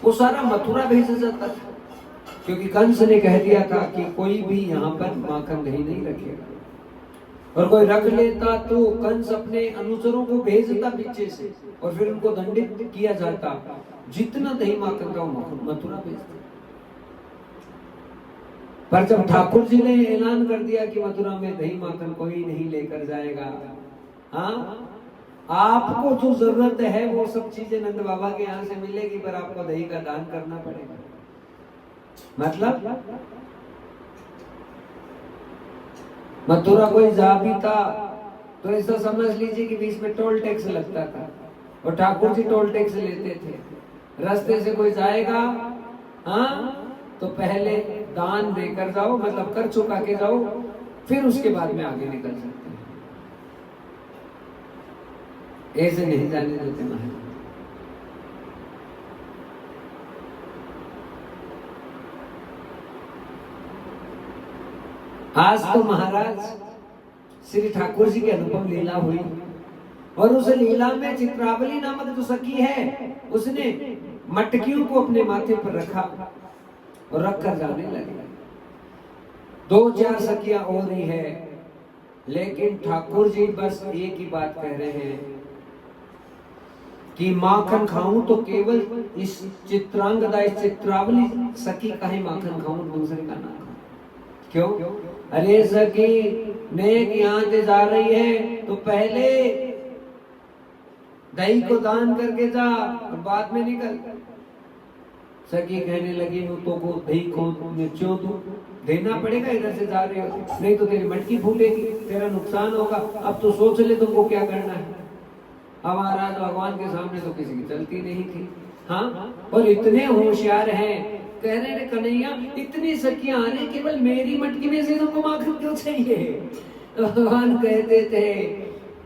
वो सारा मथुरा भेजा जाता था, क्योंकि कंस ने कह दिया था कि कोई भी यहाँ पर माखन दही नहीं रखेगा, और कोई रख लेता तो कंस अपने अनुचरों को भेजता पीछे से और फिर उनको दंडित किया जाता। जितना दही माखन का वो मथुरा भेजता। पर जब ठाकुर जी ने ऐलान कर दिया कि मथुरा में दही माखन कोई नहीं लेकर जाएगा, हाँ, आपको जो जरूरत है वो सब चीजें नंद बाबा के यहाँ से मिलेगी, पर आपको दही का दान करना पड़ेगा। मतलब मथुरा कोई जा भी था तो ऐसा समझ लीजिए कि बीच में टोल टैक्स लगता था, और ठाकुर जी टोल टैक्स लेते थे। रास्ते से कोई जाएगा, हाँ, तो पहले दान देकर जाओ, मतलब कर चुका के जाओ, फिर उसके बाद में आगे निकल सकते हैं। ऐसे नहीं जाने देते महाराज। आज तो महाराज श्री ठाकुर जी की अनुपम लीला हुई, और उस लीला में चित्रावली नामक जो सखी है उसने मटकियों को अपने माथे पर रखा और रखकर जाने लगी। 2-4 सखियां और ही है, लेकिन ठाकुर जी बस एक ही बात कह रहे हैं कि माखन खाऊं तो केवल इस चित्रांगदा, इस चित्रावली सखी का ही माखन खाऊं, दूसरे का ना खाऊं। क्यों? अरे सखी नेक यहाँ से जा रही है तो पहले दही को दान करके जा और बाद में निकल। सखी कहने लगी तो को दही को क्यों दूं, देना पड़ेगा, इधर से जा रही हो, नहीं तो तेरी मटकी फूटेगी, तेरा नुकसान होगा। अब तो सोच ले तुमको क्या करना है। अब महाराज भगवान के सामने तो किसी की चलती नहीं थी, हाँ, और इतने होशियार हैं, कह रहे थे कन्हैया इतनी सखियां आ रही, केवल मेरी मटकी में से तुमको माखन क्यों चाहिए। तो भगवान कहते थे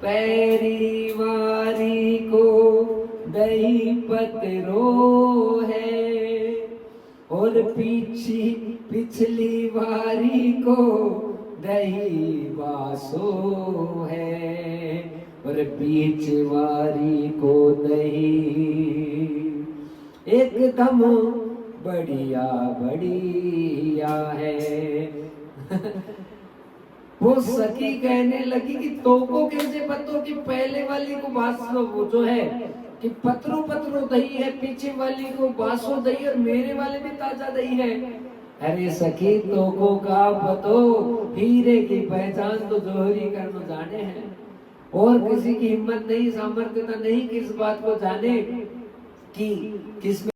पैरी वारी को दही पतरो है, और पिछली वारी को दही वासो है, और बीच वारी को दही एकदम बढ़िया बढ़िया है। वो सखी कहने लगी कि तोको कैसे पत्तों की पहले वाली को बासो, वो जो है कि पत्रो पत्रो दही है, पीछे वाली को बासो दही, और मेरे वाले में ताजा दही है। अरे सखी तोको का पतो, हीरे की पहचान तो जोहरी करनो जाने हैं, और किसी की हिम्मत नहीं, सामर्थ्यता नहीं कि इस बात को जाने कि किस